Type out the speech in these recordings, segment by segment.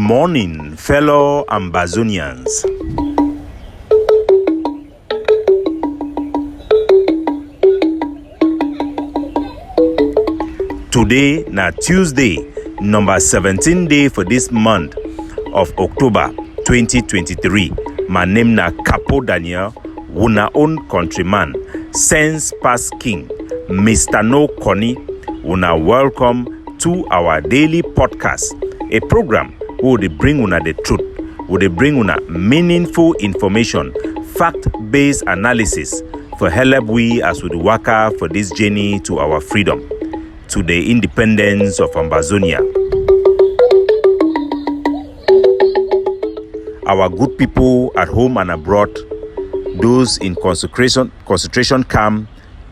morning, fellow Ambazonians. Today na Tuesday, number 17 day for this month of October 2023. My name na Capo Daniel, una own countryman, sense past king, Mr. No Connie. Una welcome to our daily podcast, a program who will bring una the truth, will bring una meaningful information, fact-based analysis for help we as we waka for this journey to our freedom, to the independence of Ambazonia. Our good people at home and abroad, those in concentration camp,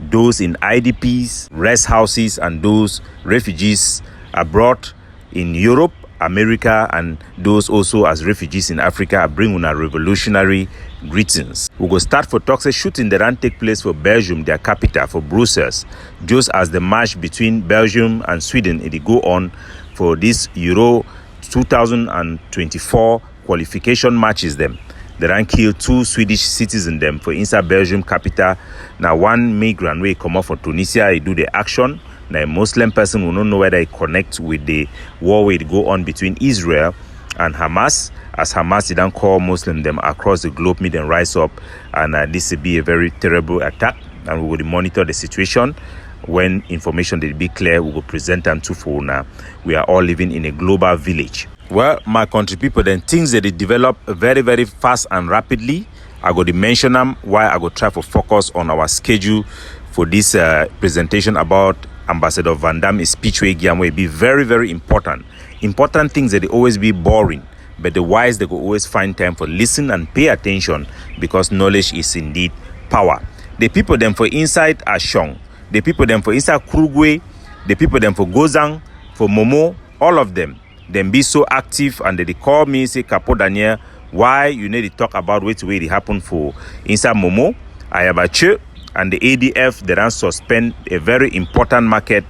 those in IDPs, rest houses, and those refugees abroad in Europe, America, and those also as refugees in Africa, I bring una revolutionary greetings. We go start for talks. Shooting that ran take place for Belgium, their capital, for Brussels, just as the match between Belgium and Sweden it go on for this Euro 2024 qualification matches them. They ran kill two Swedish citizens them for inside Belgium capital. Now one migrant wey come off from Tunisia, he do the action. Now a Muslim person who don't know whether he connect with the war where it go on between Israel and Hamas. As Hamas didn't call Muslim them across the globe, meet them rise up, and this will be a very terrible attack. And we will monitor the situation. When information will be clear, we will present them to Fona. We are all living in a global village. Well, my country people, then things that they develop very, very fast and rapidly. I go to mention them why I go try to focus on our schedule for this presentation about Ambassador Van Damme's speech will be very, very important. Important things that they always be boring, but the wise they go always find time for listen and pay attention because knowledge is indeed power. The people them for inside Ashong, the people them for inside Krugwe, the people them for Guzang, for Momo, all of them be so active and they call me say Capo Daniel, why you need to talk about what way it happened for inside Momo, Ayabache, and the ADF they ran suspend a very important market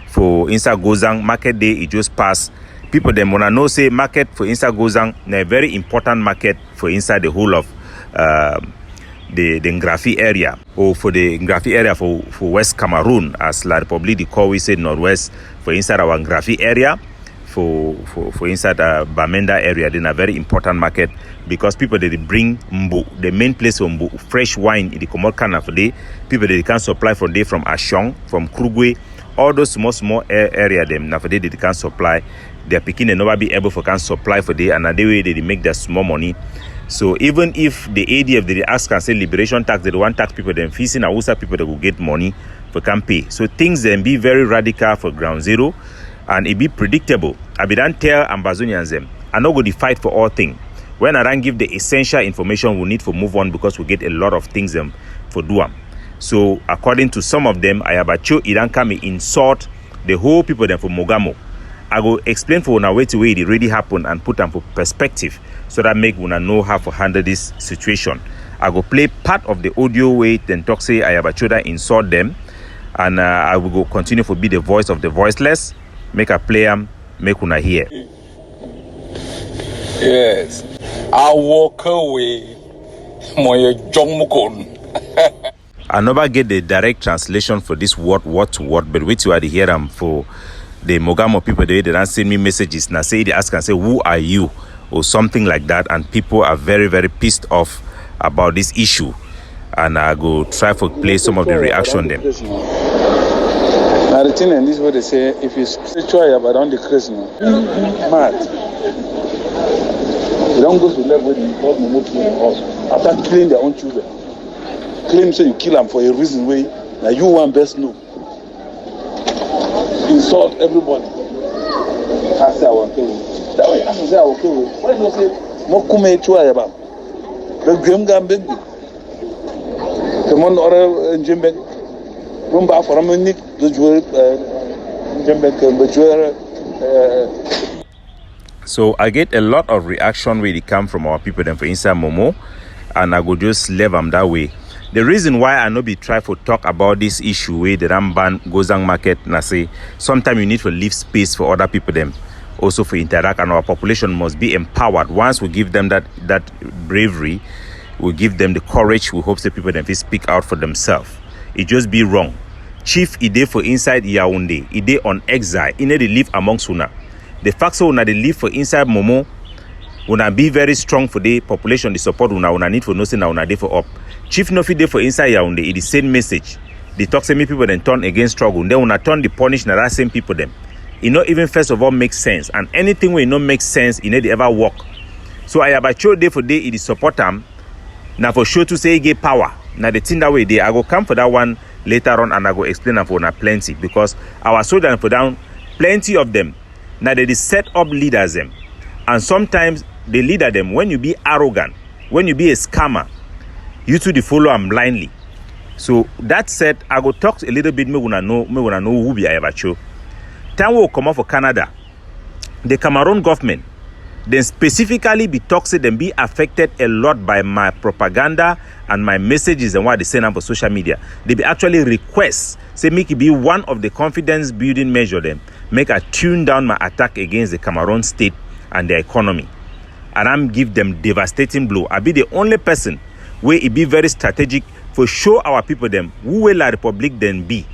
for inside Guzang market day. It just passed. People them wanna know say market for inside Guzang a very important market for inside the whole of the Ngrafi area, or for the Ngrafi area for West Cameroon, as La Republique de call we say Northwest, for inside our Ngrafi area, for inside Bamenda area. Then a very important market because people they bring Mbu, the main place for Mbu, fresh wine in the Komorkana for day. People they can supply from day from Ashong, from Krugwe, all those small area them now for day they can supply. They're picking and never be able for can supply for day, and a day way they make their small money. So even if the ADF they ask and say liberation tax, they don't want tax people then facing Awusa people that will get money for can pay. So things then be very radical for ground zero and it be predictable. I be done tell Ambazonians them I not go to fight for all things. When I don't give the essential information we need for move on because we get a lot of things them for do them. So according to some of them, I have a show it don't come insult the whole people them for Mogamo. I go explain for una way to way it really happened and put them for perspective so that make una know how to handle this situation. I go play part of the audio way then talk say I have a show that insult them, and I will go continue to be the voice of the voiceless. Make a play make una hear. Yes, I walk away. I never get the direct translation for this word to word, but wait till I hear them for the Mogamo people. They don't send me messages. Now say they ask and say, "Who are you?" or something like that, and people are very, very pissed off about this issue. And I go try to play some of the reaction them. Now the thing and this is what they say, if you spiritual about on the Christmas, mad. You don't go to level where you call Momo to the house after killing their own children. Claim say you kill them for a reason where now you want best know. Insult everybody. I say I want to. That way I say I want to. Why do you say Mokume Chua about? The Grim Gambig. The one or Jimbek. Rumba for a minute, the jewel, So I get a lot of reaction where they come from our people then for inside Momo, and I go just leave them that way. The reason why I no be try to talk about this issue where the Ramban Guzang market, na say sometimes you need to leave space for other people them. also for interact, and our population must be empowered. Once we give them that bravery, we give them the courage, we hope that people then speak out for themselves. It just be wrong. Chief ide for inside Yaoundé, ide on exile, ine they live amongst una. The fact so una they live for inside Momo, una be very strong for the population, the support una need for nothing, una dey for up. Chief no fit dey for inside Yaoundé, it is same message. The talk say me people then turn against struggle. Then una turn the punish na that same people them. It not even first of all make sense, and anything will not make sense, it never ever work. So I about show day for day it is support them. Now for sure to say he get power. Now the thing that way they I go come for that one later on, and I go explain them for now plenty, because our soldiers for down plenty of them. Now they set up leaders them, and sometimes the leader them when you be arrogant, when you be a scammer, you too the follow them blindly. So that said, I go talk a little bit. Me wanna know who be Ayabacho. Time will come out for Canada. The Cameroon government then specifically be toxic and be affected a lot by my propaganda and my messages and what they send out for social media. They be actually request, say make it be one of the confidence building measure them, make I tune down my attack against the Cameroon state and their economy. And I'm give them devastating blow. I be the only person where it be very strategic for show our people them who will la Republic then be.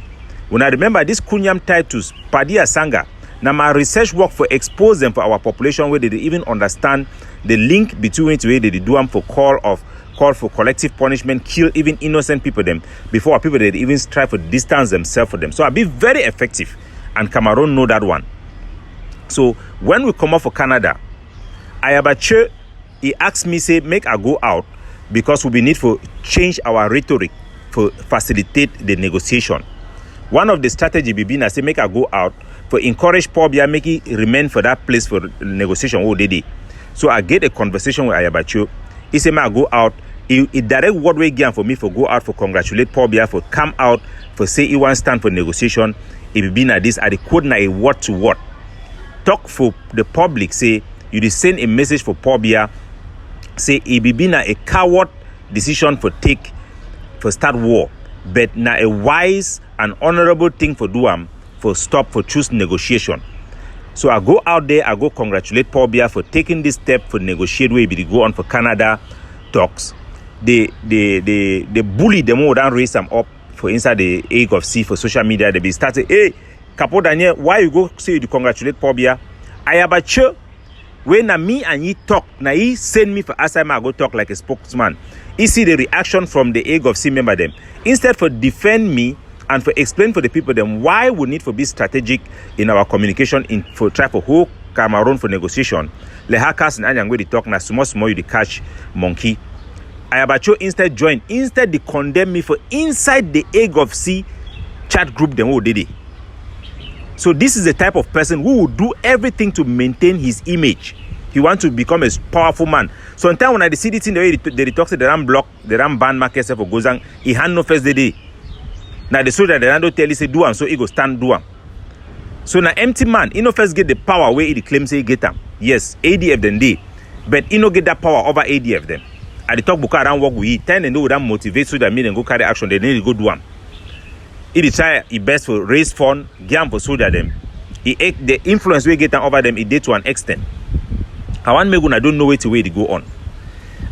When I remember this Kunyam Titus, Padia Sanga, now my research work for expose them for our population where they even understand the link between it where they do them for call for collective punishment, kill even innocent people them before our people they even strive for distance themselves for them. So I'll be very effective, and Cameroon know that one. So when we come out for Canada, Ayabache, he asked me say make I go out because we need to change our rhetoric for facilitate the negotiation. One of the strategy be I say make I go out for encourage Pobia, make it remain for that place for negotiation. Oh, they. So I get a conversation with Ayabacho. He say, "I go out." He direct word way again for me for go out for congratulate Pobia for come out for say he want stand for negotiation. He be na this at the code na a word to word talk for the public. Say you dey send a message for Pobia. Say he be na a coward decision for start war, but na a wise and honorable thing for do for stop for choose negotiation. So I go out there, I go congratulate Pobia for taking this step for negotiate where we go on for Canada talks. They bully them more than raise them up for inside the egg of sea for social media. They be started, hey, Capo Daniel, why you go say you congratulate Pobia? I have a chair when me and he talk, now he send me for aside I go talk like a spokesman. He see the reaction from the egg of sea member them. Instead for defend me and for explain for the people them why we need to be strategic in our communication in for try for whole Cameroon for negotiation. Le hackers and Anyangwe they talk na small you the catch monkey. Ayabacho instead they condemn me for inside the egg of sea chat group them who did it. So this is the type of person who will do everything to maintain his image. He wants to become a powerful man. So in time when I see this in the way they talk to the ram block, the ram ban market for Guzang, he hand no first day. Now the soldier the rando tell he say do am, so he go stand do am. So now empty man, he no first get the power where he claims say he get them. Yes, ADF then they, but he no get that power over ADF them. At the talk book around work with he, then they know that motivate so that me and go carry action. They need to go do am. He try his best for raise fund, game for soldier them. He the influence we get them over them. He did to an extent. I want me I don't know where to go on.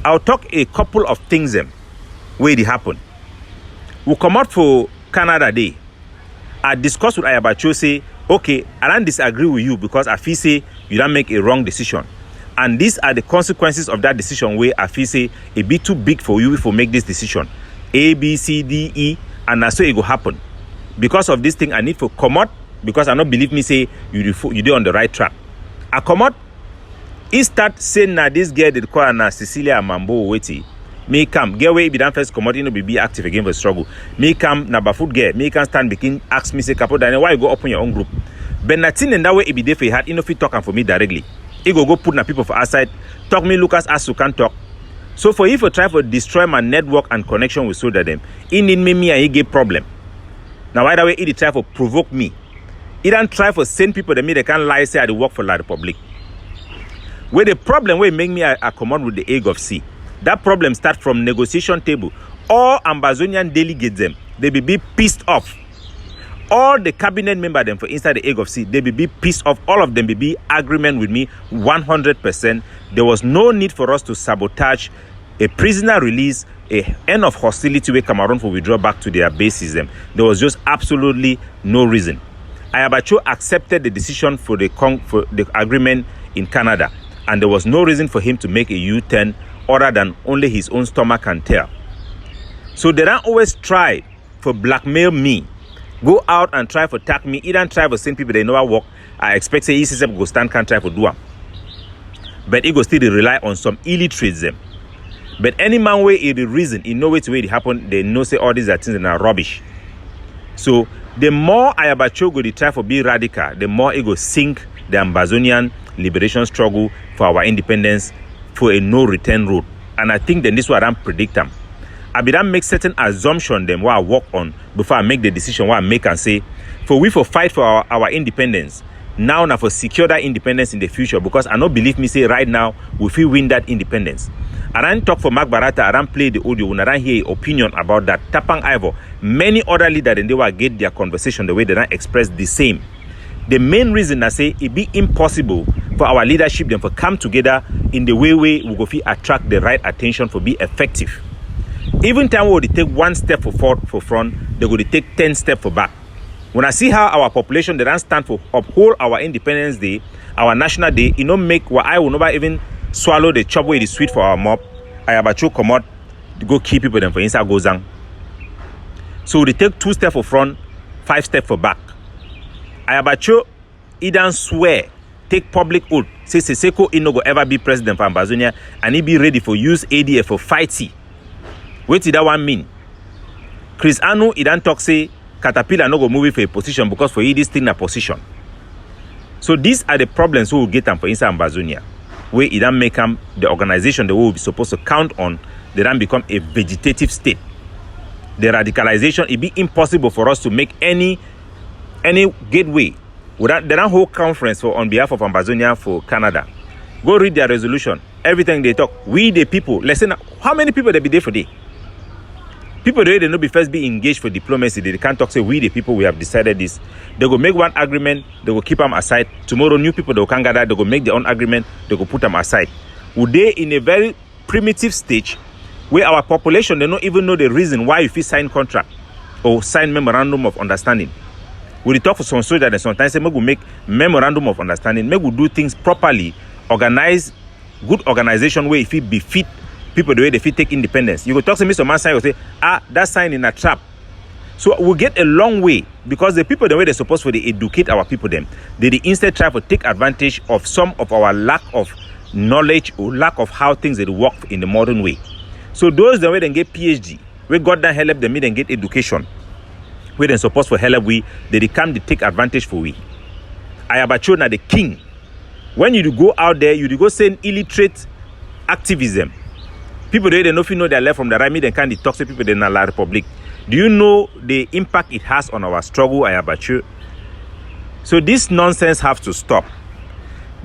I'll talk a couple of things them where it happen. We'll come out for Canada Day. I discuss with Ayabacho say, okay, I don't disagree with you because I feel say you don't make a wrong decision. And these are the consequences of that decision where I feel say it be too big for you if you make this decision. A, B, C, D, E, and that's so it will happen. Because of this thing, I need to come out because I don't believe me say you do on the right track. I come out, he start saying that this girl they call na Cecilia Mambo Weti. Me come, get away, be done first come out, you know, be active again for struggle. Me come, na bafoot girl, me can stand begin ask me say Capo Daniel, why you go open your own group? But nothing in that way it be there for heart, you know, if you talking for me directly. He go put na people for outside, talk me Lucas as you can talk. So for you to try to destroy my network and connection with soldier them, he need me and he get problem. Now why that way he try to provoke me. He don't try to send people that me they can't lie say I work for La Republic. Where the problem where make me I come on with the egg of sea. That problem start from negotiation table. All Ambazonian delegates them, they be pissed off. all the cabinet member them for inside the egg of sea, they be pissed off. All of them be agreement with me 100%. There was no need for us to sabotage a prisoner release, a end of hostility where Cameroon for withdraw back to their bases. There was just absolutely no reason. Ayabacho accepted the decision for the agreement in Canada, and there was no reason for him to make a U-turn other than only his own stomach can tell. So they don't always try for blackmail me, go out and try for attack me, either try for send people they never work. I expect say ECSF go stand can try for do them. But it go still rely on some illiterates them. But any man way is the reason, in no way to way it happen, they know say all these are things that are rubbish. So the more Ayabacho go to try for be radical, the more it go sink the Ambazonian liberation struggle for our independence for a no return road. And I think then this what I'm predict them. I be done make certain assumption them what I work on before I make the decision what I make and say for we for fight for our independence now for secure that independence in the future, because I don't believe me say right now we feel win that independence. I don't talk for Mark Barata, I don't play the audio, when I don't hear opinion about that. Tapang Ivo, many other leaders and they will get their conversation the way they don't express the same. The main reason I say it be impossible for our leadership them for come together in the way we go fit attract the right attention for be effective. Even time we take one step for front, they go to take 10 steps for back. When I see how our population they don't stand for uphold our Independence Day, our National Day, it don't make what I will never even swallow the chop way the sweet for our mob. I have a choke come out to go keep people them for inside Guzang. So they take 2 steps for front, 5 steps for back. I have a choke, he don't swear, take public oath, say Seko he no go ever be president for Ambazonia, and he be ready for use ADF for fighting. What did that one mean? Chris Anu, he don't talk say Caterpillar no go move for a position because for he this thing a position. So these are the problems we will get them for inside Ambazonia, where it don't make them the organization that we will be supposed to count on, they don't become a vegetative state. The radicalization, it be impossible for us to make any gateway without they don't hold conference for on behalf of Ambazonia for Canada. Go read their resolution. Everything they talk, we the people. Listen, how many people they be there for day? People they no be first be engaged for diplomacy. They can't talk say we the people we have decided this. They go make one agreement, they go keep them aside. Tomorrow new people they will come gather, they go make their own agreement, they go put them aside. Would they in a very primitive stage where our population they don't even know the reason why if you sign contract or sign memorandum of understanding. We talk for some soldiers and sometimes say we make memorandum of understanding, we do things properly, organize good organization where if it befit people the way they fit take independence. You go talk to Mr. Man sign, you say, that sign in a trap. So we'll get a long way because the people the way they're supposed to educate our people them. They instead try to take advantage of some of our lack of knowledge or lack of how things they work in the modern way. So those the way they get PhD, we got that help them and get education. Where they're supposed to help we, they come to take advantage for we. Ayabacho na the king. When you go out there, you go send illiterate activism. People they don't know their left from the right, they can't talk to people in the La Republic. Do you know the impact it has on our struggle, Ayabacho? So this nonsense have to stop.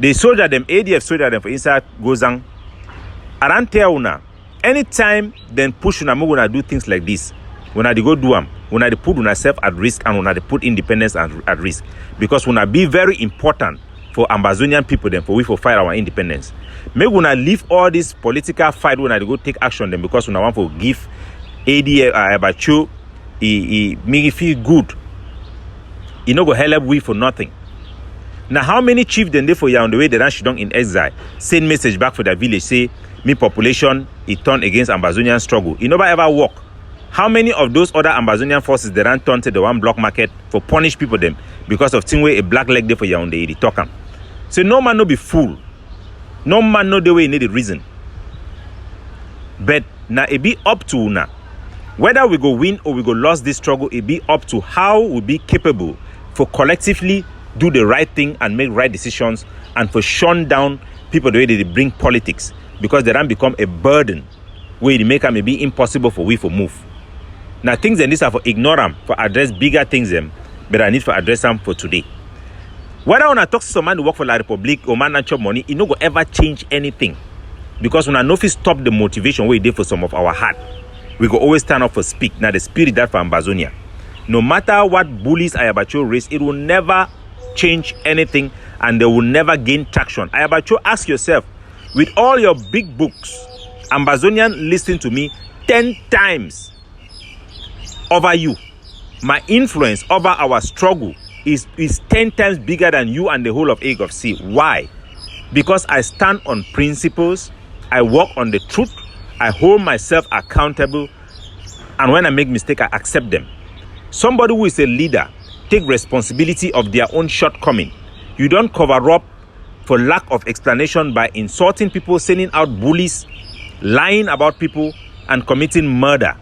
The soldier them, ADF soldier them for inside Guzang. Around Teauna, anytime then push una gonna do things like this. When they go do them, when they put yourself at risk and when they put independence at risk. Because when I be very important for Ambazonian people then for we for fight our independence. Maybe when I leave all this political fight when I go take action then because when I want to give ADF Ayabacho make it feel good. You know go help we for nothing. Now how many chiefs then they for you on the way they ran in exile send message back for their village say me population it turned against Ambazonian struggle. It never ever work. How many of those other Ambazonian forces they ran turned to the one block market for punish people them because of thing where a black leg there for you on the talk am. So no man no be fool. No man know the way need the reason. But now it be up to now. Whether we go win or we go lose this struggle, it be up to how we be capable for collectively do the right thing and make right decisions and for shun down people the way they bring politics because they don't become a burden where it make them be impossible for we for move. Now things and this are for ignore them, for address bigger things them, but I need for address them for today. Whether when I talk to someone who work for La Republic or man and chop money, it no go ever change anything. Because when I know if stop the motivation we did for some of our heart, we go always stand up for speak. Now the spirit that for Ambazonia. No matter what bullies Ayabacho raise, it will never change anything and they will never gain traction. Ayabacho, ask yourself, with all your big books, Ambazonian listened to me 10 times over you. My influence over our struggle is 10 times bigger than you and the whole of Egg of Sea. Why? Because I stand on principles, I work on the truth, I hold myself accountable, and when I make mistakes, I accept them. Somebody who is a leader take responsibility of their own shortcoming. You don't cover up for lack of explanation by insulting people, sending out bullies, lying about people, and committing murder.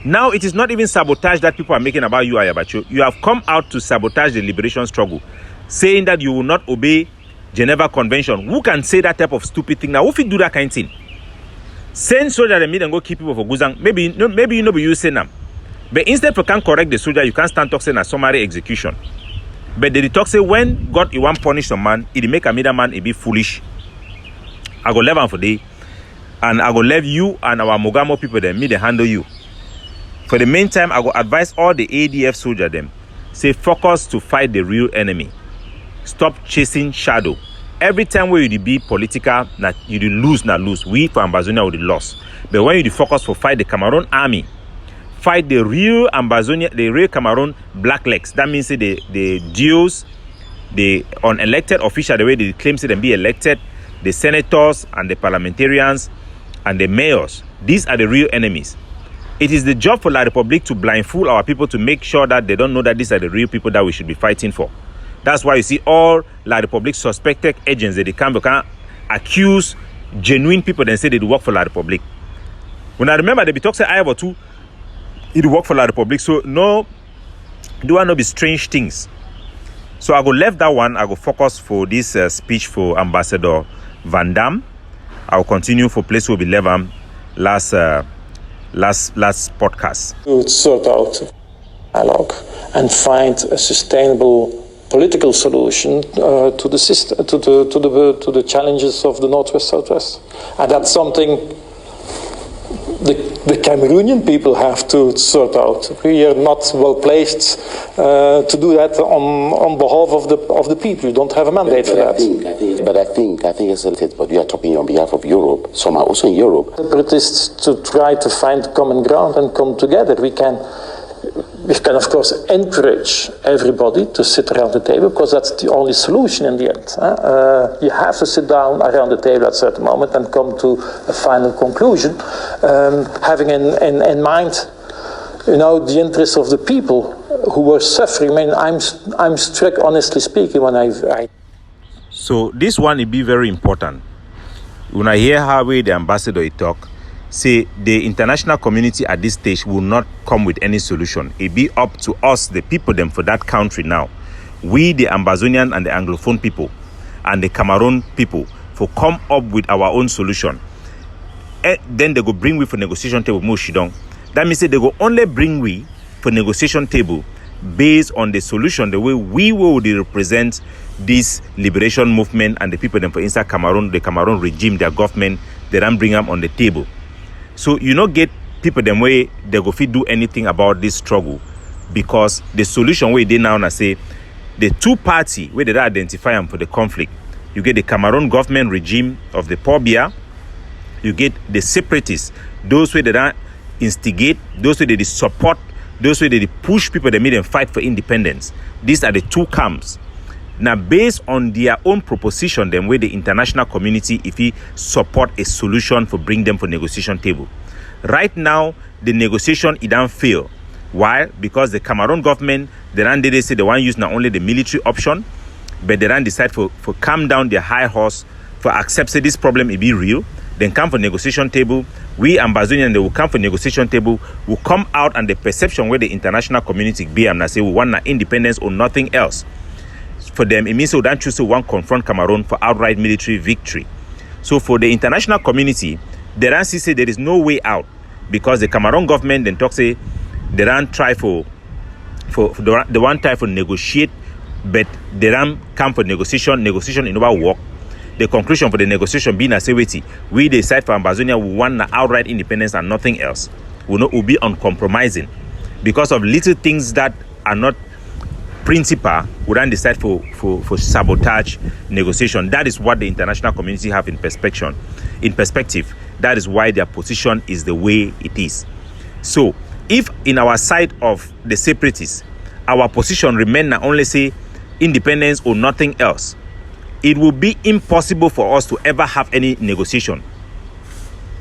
Now it is not even sabotage that people are making about you, Ayabacho. You have come out to sabotage the liberation struggle, saying that you will not obey Geneva Convention. Who can say that type of stupid thing? Now, who can do that kind of thing? Send soldier and meet and go keep people for Guzang. Maybe you know, but you say them. But instead of can correct the soldier, you can't stand talk saying a summary execution. But the talk say when God you want punish some man, it make a middle man it be foolish. I go leave him for day, and I go leave you and our Mogamo people them me they handle you. For the meantime, I go advise all the ADF soldier them say focus to fight the real enemy. Stop chasing shadow. Every time where you be political, that you lose. We for Ambazonia will lost. But when you focus for fight the Cameroon army, fight the real Ambazonia, the real Cameroon blacklegs. That means the duos, the unelected official, the way they claim to them be elected, the senators and the parliamentarians and the mayors. These are the real enemies. It is the job for La Republique to blindfold our people to make sure that they don't know that these are the real people that we should be fighting for. That's why you see all La Republique suspected agents that they can accuse genuine people and say they do work for La Republique. When I remember they be talking I or two, it work for La Republique. So no, do I not be strange things. So I go left that one. I go focus for this speech for Ambassador Van Dam. I will continue for place will be left last podcast. To sort out dialogue and find a sustainable political solution to the system, to the challenges of the Northwest Southwest, and that's something the Cameroonian people have to sort out. We are not well placed to do that on behalf of the people. You don't have a mandate for that. I think as I said, but you are talking on behalf of Europe. Some are also in Europe. Separatists to try to find common ground and come together. We can, of course, encourage everybody to sit around the table, because that's the only solution in the end. You have to sit down around the table at a certain moment and come to a final conclusion, having in mind, the interests of the people who were suffering. I mean, I'm struck, honestly speaking, when I. So this one will be very important. When I hear how the ambassador talk, say the international community at this stage will not come with any solution. It be up to us, the people them for that country now. We, the Ambazonian and the Anglophone people and the Cameroon people, for come up with our own solution. Then they go bring we for negotiation table more shidong. That means they go only bring we for negotiation table based on the solution, the way we will represent this liberation movement and the people them for inside Cameroon, the Cameroon regime, their government, they don't bring them on the table. So you not get people them way they go fit do anything about this struggle, because the solution way they now say the two party where they identify them for the conflict. You get the Cameroon government regime of the Pobia, you get the separatists, those where they don't instigate, those where they support, those where they push people, they make them fight for independence. These are the two camps. Now, based on their own proposition, them where the international community, if we support a solution for bring them for negotiation table. Right now, the negotiation it don't fail. Why? Because the Cameroon government, they say they want to use not only the military option, but they don't decide for calm down their high horse, for accept say this problem it be real, then come for negotiation table. We Ambazonian, they will come for negotiation table, will come out and the perception where the international community be and say we want independence or nothing else. For them, it means they don't choose to want confront Cameroon for outright military victory. So for the international community, they don't say there is no way out, because the Cameroon government then talk say they don't try for the one try for negotiate, but they don't come for negotiation in our work. The conclusion for the negotiation being a say we decide for Ambazonia we want outright independence and nothing else. Will be uncompromising. because of little things that are not principal, would then decide for sabotage negotiation. That is what the international community have in perspective. That is why their position is the way it is. So if in our side of the separatists, our position remain not only say independence or nothing else, it will be impossible for us to ever have any negotiation.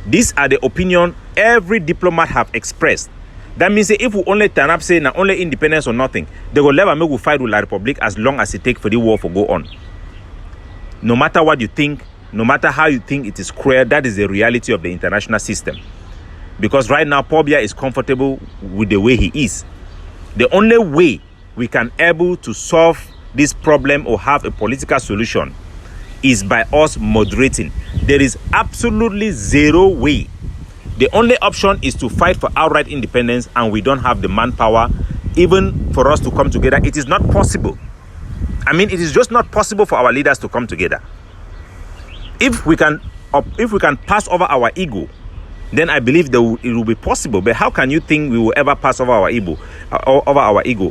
These are the opinion every diplomat have expressed. That means if we only turn up say na only independence or nothing, they will never make we fight with La Republic as long as it take for the war to go on. No matter what you think, no matter how you think it is cruel, that is the reality of the international system. Because right now, Paul Biya is comfortable with the way he is. The only way we can able to solve this problem or have a political solution is by us moderating. There is absolutely zero way. The only option is to fight for outright independence, and we don't have the manpower even for us to come together. It is not possible. I mean, it is just not possible for our leaders to come together. If we can pass over our ego, then I believe it will be possible. But how can you think we will ever pass over our ego?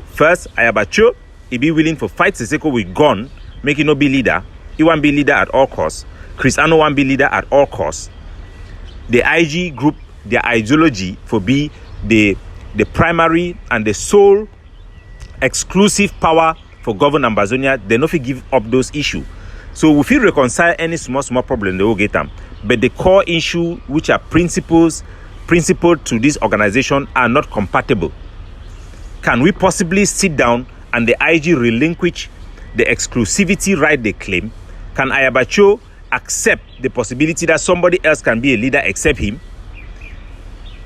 First, Ayabacho, he be willing to fight Siseko with gun, make him not be leader. He won't be leader at all costs. Cristiano won't be leader at all costs. The IG group, their ideology for be the primary and the sole exclusive power for govern Ambazonia, they not give up those issues. So if you reconcile any small problem, they will get them. But the core issue, which are principled to this organization, are not compatible. Can we possibly sit down and the IG relinquish the exclusivity right they claim? Can Ayabacho accept the possibility that somebody else can be a leader except him?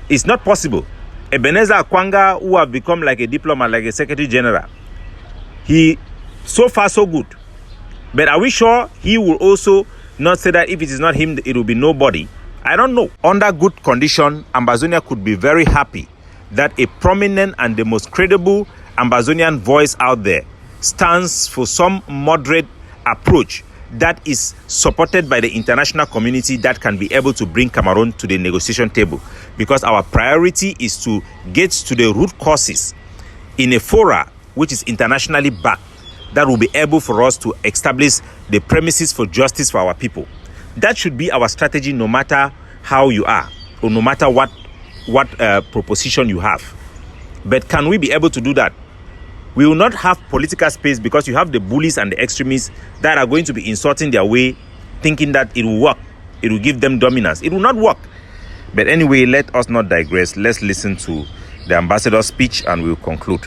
It's not possible. Ebenezer Akwanga, who have become like a diplomat, like a secretary general, he so far so good. But are we sure he will also not say that if it is not him, it will be nobody? I don't know. Under good condition, Ambazonia could be very happy that a prominent and the most credible Ambazonian voice out there stands for some moderate approach that is supported by the international community that can be able to bring Cameroon to the negotiation table. Because our priority is to get to the root causes in a fora which is internationally backed, that will be able for us to establish the premises for justice for our people. That should be our strategy, no matter how you are or no matter what proposition you have. But can we be able to do that? We will not have political space because you have the bullies and the extremists that are going to be insulting their way, thinking that it will work. It will give them dominance. It will not work. But anyway, let us not digress. Let's listen to the ambassador's speech and we'll conclude.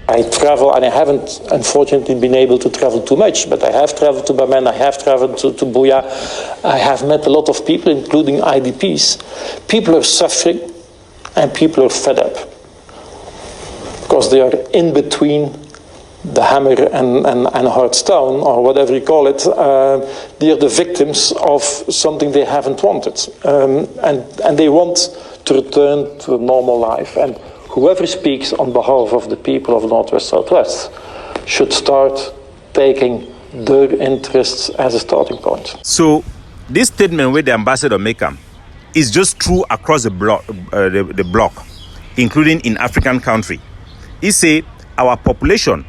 I travel, and I haven't unfortunately been able to travel too much, but I have traveled to Bamenda, I have traveled to Buea. I have met a lot of people, including IDPs. People are suffering and people are fed up because they are in between the hammer and hard stone, or whatever you call it. They are the victims of something they haven't wanted, and they want to return to a normal life. And whoever speaks on behalf of the people of Northwest Southwest should start taking their interests as a starting point. So this statement where the ambassador make is just true across the bloc, including in African country. He say our population.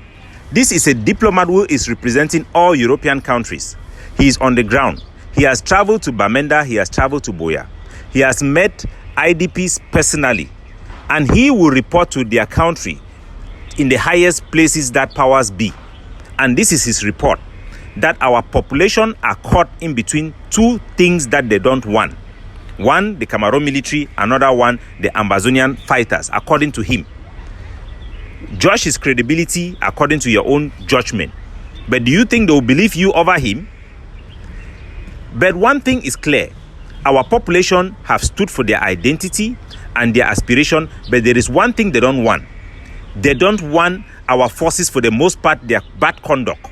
This is a diplomat who is representing all European countries. He is on the ground. He has traveled to Bamenda. He has traveled to Buea. He has met IDPs personally. And he will report to their country in the highest places that powers be. And this is his report, that our population are caught in between two things that they don't want. One, the Cameroon military, another one, the Ambazonian fighters, according to him. Judge his credibility according to your own judgment. But do you think they will believe you over him? But one thing is clear. Our population have stood for their identity and their aspiration, but there is one thing they don't want. They don't want our forces, for the most part, their bad conduct.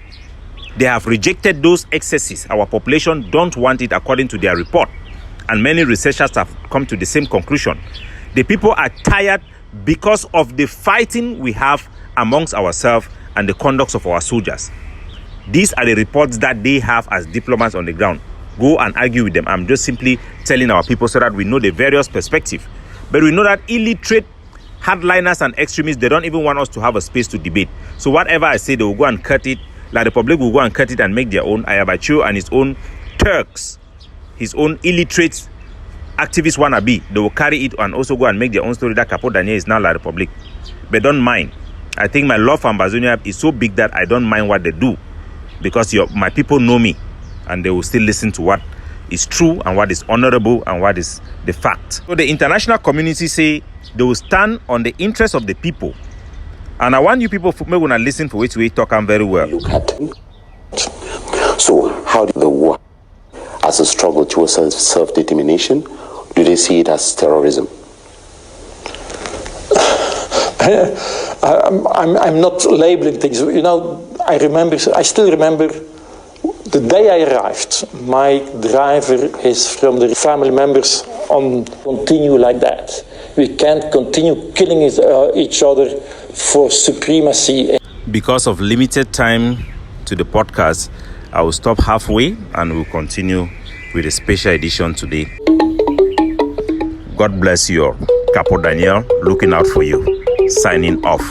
They have rejected those excesses. Our population don't want it according to their report. And many researchers have come to the same conclusion. The people are tired because of the fighting we have amongst ourselves and the conducts of our soldiers. These are the reports that they have as diplomats on the ground. Go and argue with them. I'm just simply telling our people so that we know the various perspectives. But we know that illiterate hardliners and extremists, they don't even want us to have a space to debate. So whatever I say, they will go and cut it. La Republic will go and cut it and make their own. Ayabacho and his own Turks, his own illiterate activist wannabe, they will carry it and also go and make their own story that Capo Daniel is now La Republic. But don't mind. I think my love for Ambazonian is so big that I don't mind what they do, because my people know me and they will still listen to what is true and what is honorable and what is the fact. So the international community say they will stand on the interest of the people. And I want you people to listen for which we talk very well. Look at. So how do the war as a struggle towards self-determination? Do they see it as terrorism? I'm not labeling things. You know, I still remember the day I arrived. My driver is from the family members on continue like that. We can't continue killing each other for supremacy. Because of limited time to the podcast, I will stop halfway and we'll continue with a special edition today. God bless you all. Capo Daniel, looking out for you. Signing off.